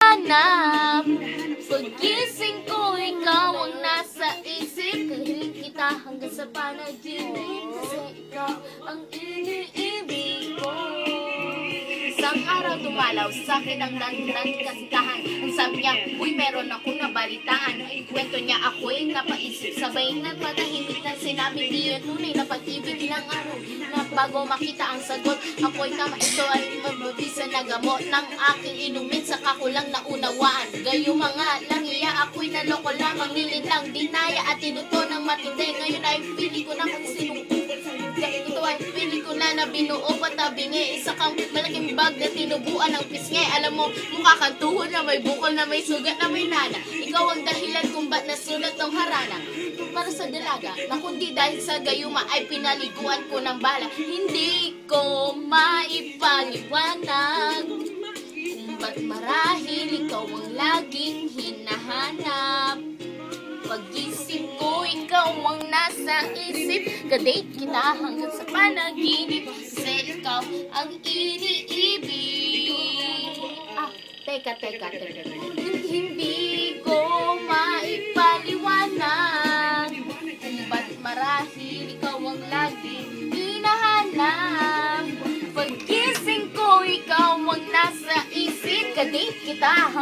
hinahanap. Pagising ko, ikaw ang nasa isip. Kahiling kita hanggang sa panaginip, kasi ikaw ang iniibig ko. Isang araw dumalaw sa akin ang kasitahan. Ang sabi niya, uy, meron ako nabalitaan. Kwento niya ako'y napaisip, sabay na patahimik na sinabi, di yun tunay na pag-ibig ng araw. Na bago makita ang sagot, ako'y tama, ito ay mababisa na gamot ng aking inumin, saka ko lang naunawaan. Gayo mga langiya, ako'y naloko lamang, nilitang dinaya at tinuto ng matindi. Ngayon ay pili ko na kung sinong ito ay pili ko na binuo patabingi. Isa kang malaking bag na tinubuan ng pisngi. Alam mo, mukha kang tuhod na may bukol na may sugat na may nana. Ikaw ang dahilan kung ba't nasulat tong harana. Para sa dalaga, na kundi dahil sa gayuma ay pinaliguan ko ng bala. Hindi ko maipaliwanag kung ba't marahil ikaw ang laging hinahanap. Pagising ko, ikaw ang nasa isip. Kadate kita hanggang sa panaginip, kasi ikaw ang iniibig. Teka. Hindi ko maipaliwanag kung ba't marahil ikaw ang laging hinahanap. Pagising ko, ikaw ang nasa isip. Kadate kita